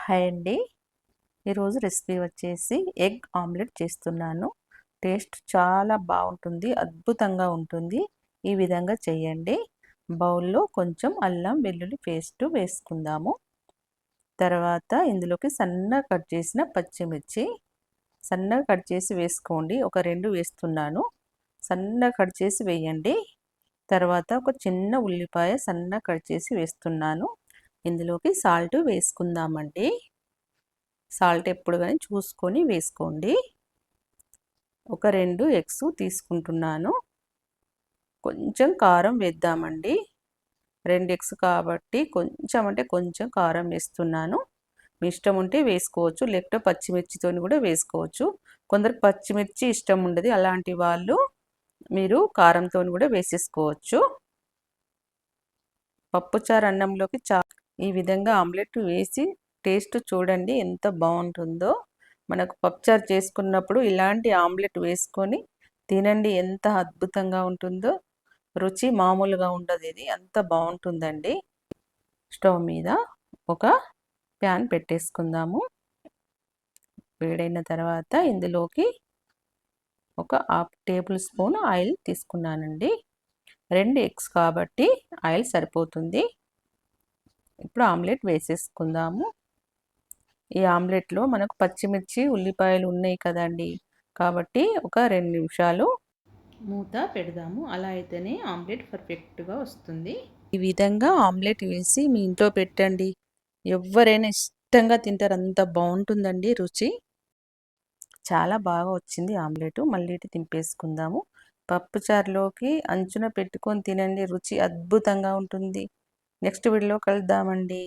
Hi అండి. ఈరోజు recipe వచ్చేసి ఎగ్ ఆమ్లెట్ చేస్తున్నాను. టేస్ట్ చాలా బాగుంటుంది, అద్భుతంగా ఉంటుంది. ఈ విధంగా చేయండి. బౌల్లో కొంచెం అల్లం వెల్లుల్లి పేస్ట్ వేసుకుందాము. తర్వాత ఇందులోకి సన్నగా కట్ చేసిన పచ్చిమిర్చి సన్నగా కట్ చేసి వేసుకోండి. ఒక 2 వేస్తున్నాను. సన్నగా కట్ చేసి వేయండి. తర్వాత ఒక చిన్న ఉల్లిపాయ సన్నగా కట్ చేసి వేస్తున్నాను. ఇందులోకి సాల్ట్ వేసుకుందామండి. సాల్ట్ ఎప్పుడు కానీ చూసుకొని వేసుకోండి. ఒక 2 ఎగ్స్ తీసుకుంటున్నాను. కొంచెం కారం వేద్దామండి. 2 ఎగ్స్ కాబట్టి కొంచెం అంటే కొంచెం కారం వేస్తున్నాను. మీ ఇష్టం ఉంటే వేసుకోవచ్చు, లేకపోతే పచ్చిమిర్చితోని కూడా వేసుకోవచ్చు. కొందరికి పచ్చిమిర్చి ఇష్టం ఉండదు. అలాంటి వాళ్ళు మీరు కారంతోని కూడా వేసేసుకోవచ్చు. పప్పుచారు అన్నంలోకి ఈ విధంగా ఆమ్లెట్ వేసి టేస్ట్ చూడండి ఎంత బాగుంటుందో. మనకు పప్పుచారు చేసుకున్నప్పుడు ఇలాంటి ఆమ్లెట్ వేసుకొని తినండి, ఎంత అద్భుతంగా ఉంటుందో. రుచి మామూలుగా ఉండదు, ఇది అంత బాగుంటుందండి. స్టవ్ మీద ఒక ప్యాన్ పెట్టేసుకుందాము. వేడైన తర్వాత ఇందులోకి ఒక 1/2 టేబుల్ స్పూన్ ఆయిల్ తీసుకున్నానండి. 2 ఎగ్స్ కాబట్టి ఆయిల్ సరిపోతుంది. ఇప్పుడు ఆమ్లెట్ వేసేసుకుందాము. ఈ ఆమ్లెట్లో మనకు పచ్చిమిర్చి ఉల్లిపాయలు ఉన్నాయి కదండి, కాబట్టి ఒక 2 నిమిషాలు మూత పెడదాము. అలా అయితేనే ఆమ్లెట్ పర్ఫెక్ట్గా వస్తుంది. ఈ విధంగా ఆమ్లెట్ వేసి మీ ఇంట్లో పెట్టండి, ఎవరైనా ఇష్టంగా తింటారు. అంత బాగుంటుందండి రుచి. చాలా బాగా వచ్చింది ఆమ్లెట్. మళ్ళీ తింపేసుకుందాము. పప్పుచారులోకి అంచున పెట్టుకొని తినండి, రుచి అద్భుతంగా ఉంటుంది. నెక్స్ట్ వీడియోలో కలుద్దామండి.